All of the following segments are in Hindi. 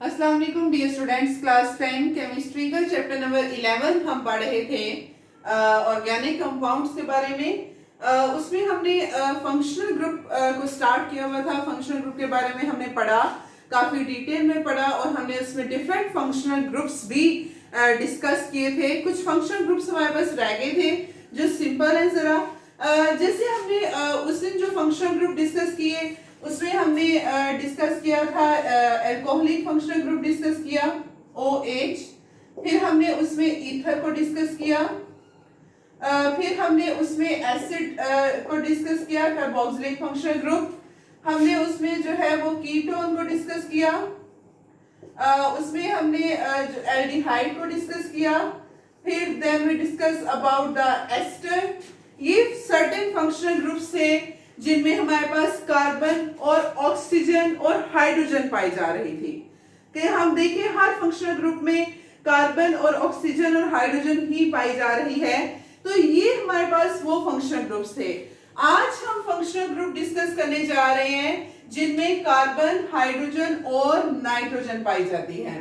अस्सलाम वालेकुम डियर स्टूडेंट्स, क्लास 10 केमिस्ट्री का चैप्टर नंबर 11 हम पढ़ रहे थे ऑर्गेनिक कंपाउंड्स के बारे में। उसमें हमने फंक्शनल ग्रुप को स्टार्ट किया हुआ था। फंक्शनल ग्रुप के बारे में हमने पढ़ा, काफी डिटेल में पढ़ा और हमने उसमें डिफरेंट फंक्शनल ग्रुप्स भी डिस्कस किए थे। कुछ फंक्शनल ग्रुप्स हमारे पास रह गए थे जो सिंपल है जरा। जैसे हमने उस दिन जो फंक्शनल ग्रुप डिस्कस किए उसमें हमने डिस्कस किया था अल्कोहलिक फंक्शनल ग्रुप डिस्कस किया OH। फिर हमने उसमें ईथर को डिस्कस किया। फिर हमने उसमें एसिड को डिस्कस किया, कार्बोक्सिलिक फंक्शनल ग्रुप। हमने उसमें जो है वो कीटोन को डिस्कस किया। उसमें हमने एल्डिहाइड को डिस्कस किया। फिर then we discuss about the ester. ये सर्टेन फंक्शनल ग्रुप्स थे जिनमें हमारे पास कार्बन और ऑक्सीजन और हाइड्रोजन पाई जा रही थी। कि हम देखें हर फंक्शनल ग्रुप में कार्बन और ऑक्सीजन और हाइड्रोजन ही पाई जा रही है। तो ये हमारे पास वो फंक्शनल ग्रुप्स थे। आज हम फंक्शनल ग्रुप डिस्कस करने जा रहे हैं जिनमें कार्बन, हाइड्रोजन और नाइट्रोजन पाई जाती है।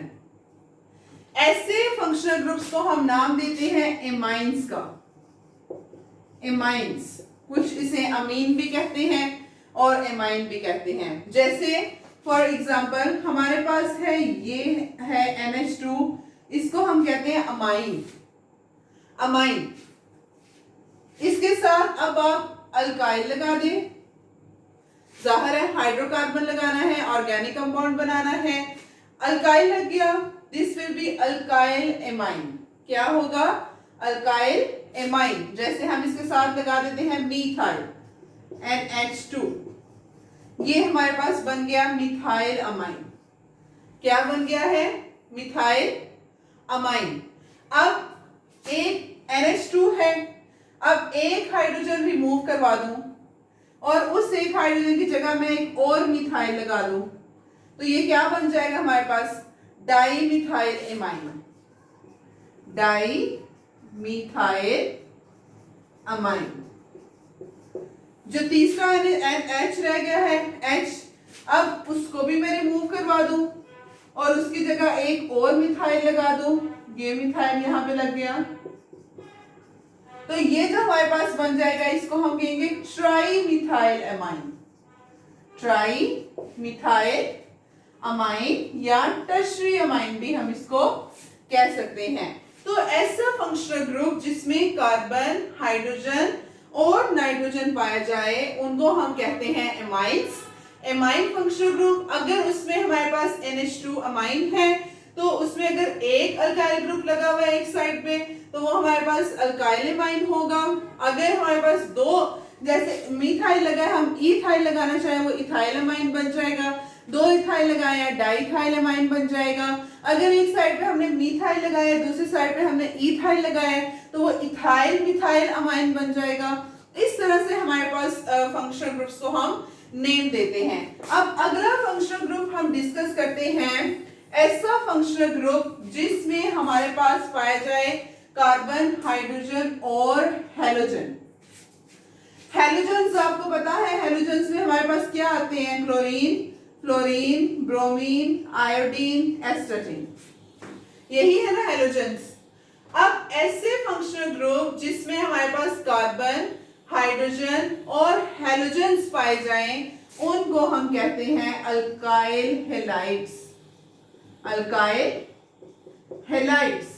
ऐसे फंक्शनल ग्रुप्स को हम नाम देते हैं एमाइंस का। एमाइंस, कुछ इसे अमीन भी कहते हैं और एमाइन भी कहते हैं। जैसे फॉर एग्जांपल हमारे पास है, ये है NH2, इसको हम कहते हैं अमाइन। अमाइन, इसके साथ अब आप अल्काइल लगा दें। जाहिर है हाइड्रोकार्बन लगाना है, ऑर्गेनिक कंपाउंड बनाना है। अल्काइल लग गया, this will be alkyl amine. क्या होगा? Alkyl amine. जैसे हम इसके साथ लगा देते हैं मीथाइल NH2, ये हमारे पास बन गया मिथाइल अमाइन। क्या बन गया है? Methyl amine. अब एक NH2 है, अब एक हाइड्रोजन रिमूव करवा दूं और उस एक हाइड्रोजन की जगह में एक और मिथाइल लगा दूं तो ये क्या बन जाएगा हमारे पास? Dimethylamine. Dimethylamine. जो तीसरा H रह गया है H, अब उसको भी मैं रिमूव करवा दूं और उसकी जगह एक और मिथाइल लगा दूं। ये मिथाइल यहां पे लग गया तो ये जो हमारे पास बन जाएगा इसको हम कहेंगे tri methyl amine. Tri methyl amine या टर्शरी अमाइन भी हम इसको कह सकते हैं। तो ऐसा फंक्शनल ग्रुप जिसमें कार्बन, हाइड्रोजन और नाइट्रोजन पाया जाए उनको हम कहते हैं एमाइंस। एमाइन फंक्शनल ग्रुप, अगर उसमें हमारे पास NH2 अमाइन है तो उसमें अगर एक अल्काइल ग्रुप लगा हुआ है एक साइड पे तो वो हमारे पास अल्काइल एमाइन होगा। अगर हमारे पास दो, जैसे मीथाइल लगा है, हम इथाइल लगाना चाहें वो इथाइल अमाइन बन जाएगा। दो इथाइल लगाए हैं डाइथाइल अमाइन बन जाएगा। अगर एक साइड पे हमने मीथाइल लगाया है, दूसरी साइड पे हमने इथाइल लगाया है तो वो इथाइल मिथाइल अमाइन बन जाएगा। इस तरह से हमारे पास फंक्शनल ग्रुप्स को हम नेम देते हैं। अब अगला फंक्शनल ग्रुप हम डिस्कस करते हैं ऐसा फंक्शनल ग्रुप जिसमें हमारे पास पाया जाए कार्बन, हाइड्रोजन और हैलोजन। हैलोजन्स आपको पता है, हैलोजन्स में हमारे पास क्या आते हैं? Chlorine, fluorine, bromine, iodine, astatine, यही है ना हैलोजन्स। अब ऐसे फंक्शनल ग्रुप जिसमें हमारे पास कार्बन, हाइड्रोजन और हैलोजन्स पाए जाएं उनको हम कहते हैं अल्काइल हैलाइड्स। Alkyl halides.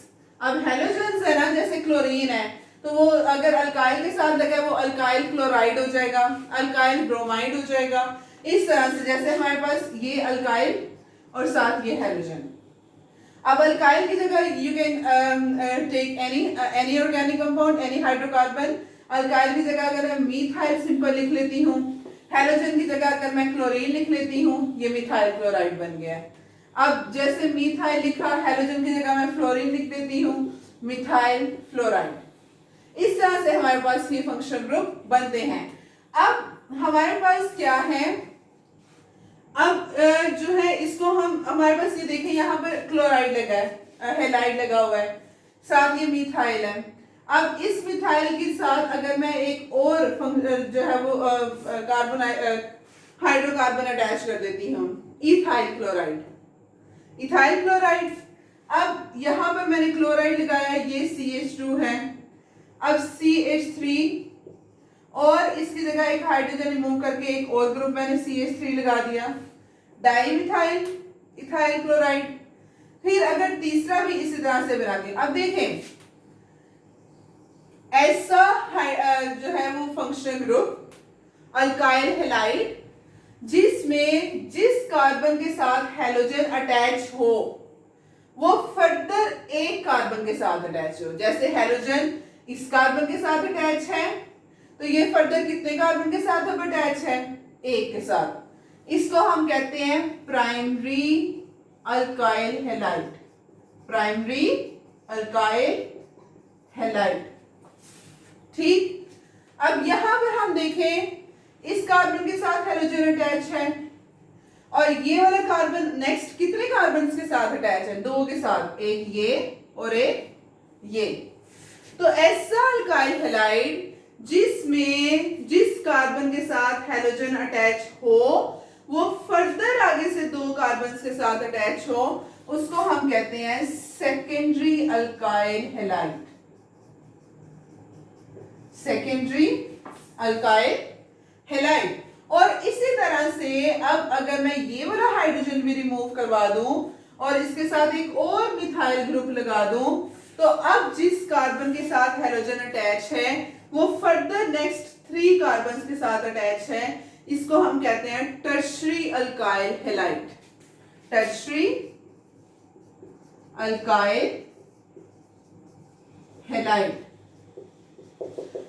अब हैलोजन्स है ना, जैसे क्लोरीन है तो वो अगर अल्काइल के साथ लगा वो अल्काइल क्लोराइड हो जाएगा, अल्काइल ब्रोमाइड हो जाएगा। इस तरह से जैसे हमारे पास ये अल्काइल और साथ ये हैलोजन। अब अल्काइल की जगह you can take any organic compound, any hydrocarbon. Alkyl की जगह अगर मैं मीथाइल सिंपल लिख लेती हूँ, हैलोजन की जगह अगर मैं क्लोरीन लिख लेती हूँ, ये मिथाइल क्लोराइड बन गया। अब जैसे मीथाइल लिखा, हैलोजन की जगह मैं फ्लोरीन लिख देती हूँ, मिथाइल फ्लोराइड। इस तरह से हमारे पास ये फंक्शनल ग्रुप बनते हैं। अब हमारे पास क्या है? अब जो है इसको हम, हमारे पास ये देखें यहाँ पर क्लोराइड लगा है, हैलाइड लगा हुआ है, साथ ये मिथाइल है। अब इस मिथाइल के साथ अगर मैं एक और जो है वो कार्बन हाइड्रोकार्बन अटैच कर देती हूँ, इथाइल क्लोराइड। Ethyl chloride. अब यहां पर मैंने क्लोराइड लगाया, ये CH2 है। अब CH3 और इसकी जगह एक हाइड्रोजन रिमूव करके एक और ग्रुप मैंने CH3 लगा दिया, डाइमिथाइल इथाइल क्लोराइड। फिर अगर तीसरा भी इसी तरह से बना दिया। अब देखें ऐसा जो है वो फंक्शनल ग्रुप अल्काइल हैलाइड जिसमें जिस कार्बन के साथ हैलोजन अटैच हो वो फर्दर एक कार्बन के साथ अटैच हो। जैसे हैलोजन इस कार्बन के साथ अटैच है तो ये फर्दर कितने कार्बन के साथ अब अटैच है? एक के साथ। इसको हम कहते हैं primary alkyl halide, primary alkyl halide. ठीक, अब यहां पर हम देखें इस कार्बन के साथ हैलोजन अटैच है और ये वाला कार्बन नेक्स्ट कितने कार्बन के साथ अटैच है? दो के साथ, एक ये और एक ये। तो ऐसा अल्काइल हैलाइड जिसमें जिस कार्बन के साथ हैलोजन अटैच हो वो फर्दर आगे से दो कार्बन के साथ अटैच हो, उसको हम कहते हैं secondary alkyl halide, secondary alkyl halide. और इसी तरह से अब अगर मैं ये वाला हाइड्रोजन भी रिमूव करवा दूं और इसके साथ एक और मिथाइल ग्रुप लगा दूं तो अब जिस कार्बन के साथ हैलोजन अटैच है वो फर्दर नेक्स्ट 3 कार्बन के साथ अटैच है, इसको हम कहते हैं tertiary alkyl halide, tertiary alkyl halide.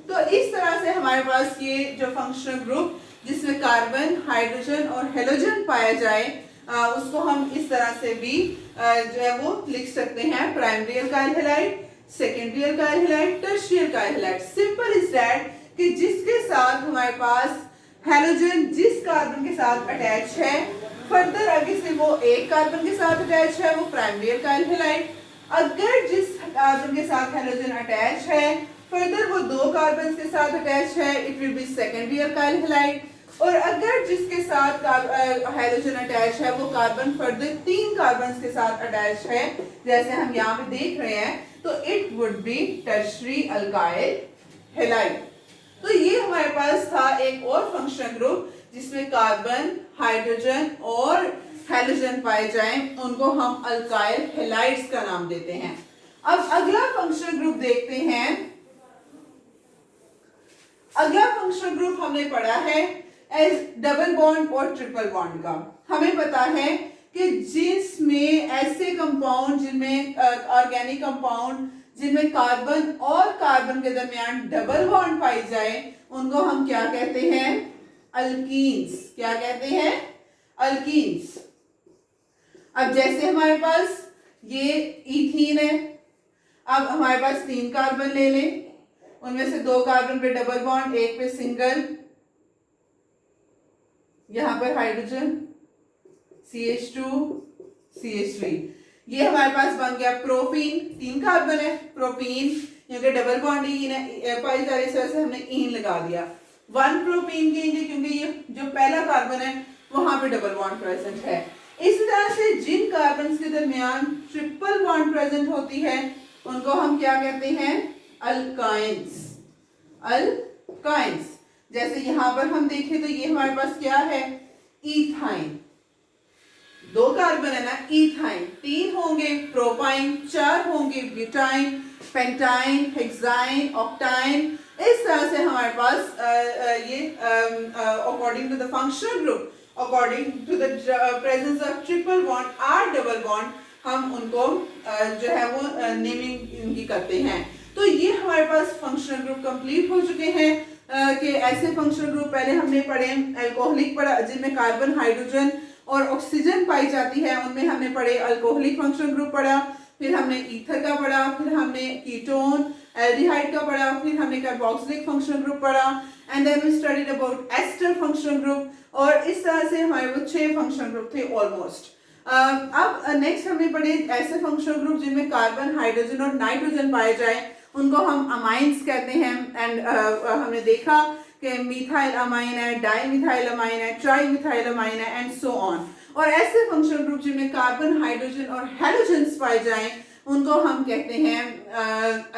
तो इस तरह से हमारे पास ये जो फंक्शनल ग्रुप जिसमें कार्बन हाइड्रोजन और हैलोजन पाया जाए उसको हम इस तरह से भी जो है वो लिख सकते हैं, primary alkyl halide, secondary alkyl halide, tertiary alkyl halide. Simple is that कि जिसके साथ हमारे पास हैलोजन जिस कार्बन के साथ अटैच है फर्दर आगे से वो एक कार्बन के साथ अटैच है वो प्राइमरी अल्काइल हैलाइड। अगर जिस कार्बन के साथ हैलोजन अटैच है फर्दर वो दो कार्बन के साथ अटैच है it will be secondary alkyl halide. और अगर जिसके साथ हाइड्रोजन अटैच है वो कार्बन फर्दर 3 कार्बन के साथ अटैच है जैसे हम यहाँ पे देख रहे हैं तो it would be tertiary alkyl halide. तो ये हमारे पास था एक और फंक्शनल ग्रुप जिसमें कार्बन हाइड्रोजन और हैलोजन पाए जाएं, उनको हम अल्काइल हैलाइड्स का नाम देते हैं। अब अगला फंक्शनल ग्रुप देखते हैं। अगला फंक्शनल ग्रुप हमने पढ़ा है एज डबल बॉन्ड और ट्रिपल बॉन्ड का। हमें पता है कि जिसमें ऐसे कंपाउंड जिनमें ऑर्गेनिक कंपाउंड जिनमें कार्बन और कार्बन के दरमियान डबल बॉन्ड पाई जाए उनको हम क्या कहते हैं? अल्कीन्स। क्या कहते हैं? अल्कीन्स। अब जैसे हमारे पास ये इथीन है, अब हमारे पास 3 कार्बन ले लें, उनमें से 2 कार्बन पे डबल बॉन्ड, एक पे सिंगल, यहां पर हाइड्रोजन CH2 CH3, ये हमारे पास बन गया प्रोपीन। 3 कार्बन है प्रोपीन, क्योंकि डबल बॉन्ड पाई जा रही है से हमने ईन लगा दिया। 1 प्रोपीन कहेंगे क्योंकि ये जो पहला कार्बन है वहां पे डबल बॉन्ड प्रेजेंट है। इस तरह से जिन कार्बन के दरमियान ट्रिपल बॉन्ड प्रेजेंट होती है उनको हम क्या कहते हैं? अल्काइंस। अल्काइंस। जैसे यहां पर हम देखें तो ये हमारे पास क्या है? इथाइन। 2 कार्बन है ना, इथाइन। 3 होंगे प्रोपाइन, 4 होंगे ब्यूटाइन, पेंटाइन, हेक्साइन, ऑक्टाइन। इस तरह से हमारे पास ये according to the functional group, according to the presence of triple bond और डबल बॉन्ड, हम उनको जो है वो नेमिंग इनकी करते हैं। तो ये हमारे पास फंक्शनल ग्रुप कंप्लीट हो चुके हैं कि ऐसे फंक्शनल ग्रुप पहले हमने पढ़े, अल्कोहलिक पढ़ा जिनमें कार्बन हाइड्रोजन और ऑक्सीजन पाई जाती है, उनमें हमने पढ़े अल्कोहलिक फंक्शनल ग्रुप पढ़ा, फिर हमने ईथर का पढ़ा, फिर हमने कीटोन एल्डिहाइड का पढ़ा, फिर हमने कार्बोक्सिलिक फंक्शनल ग्रुप पढ़ा, and then we studied about ester functional group. और इस तरह से हमारे वो 6 फंक्शनल ग्रुप थे ऑलमोस्ट। अब नेक्स्ट हमने पढ़े ऐसे फंक्शनल ग्रुप जिनमें कार्बन हाइड्रोजन और नाइट्रोजन पाए जाए, उनको हम अमाइंस कहते हैं। एंड हमने देखा कि मिथाइल अमाइन है, डाई मिथाइल अमाइन है, ट्राई मिथाइल अमाइन है एंड सो ऑन। और ऐसे फंक्शनल ग्रुप जिनमें कार्बन, हाइड्रोजन और हैलोजेंस पाए जाएं उनको हम कहते हैं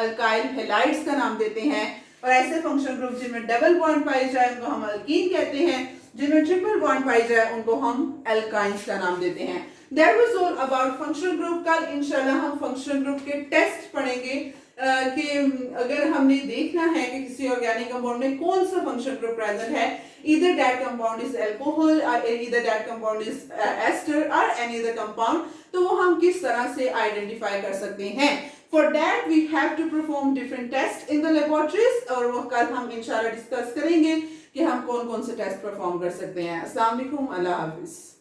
अल्काइल हैलाइड्स का नाम देते हैं। और ऐसे फंक्शनल ग्रुप जिनमें डबल बॉन्ड पाए जाए उनको हम अल्कीन कहते हैं, जिनमें ट्रिपल बॉन्ड पाई जाए उनको हम एल्काइंस का नाम देते हैं। That was all about functional group। कल इंशाल्लाह हम फंक्शनल ग्रुप के टेस्ट पढ़ेंगे कि अगर हमने देखना है कि किसी ऑर्गेनिक कंपाउंड में कौन सा फंक्शनल ग्रुप प्रेजेंट है, either that compound is alcohol or either that compound is ester or any other compound, तो वो हम किस तरह से आइडेंटिफाई कर सकते हैं। For that we have to perform different tests in the laboratories और वो कल हम इंशाल्लाह डिस्कस करेंगे कि हम कौन कौन से टेस्ट परफॉर्म कर सकते हैं। अस्सलाम वालेकुम, अल्लाह हाफिज।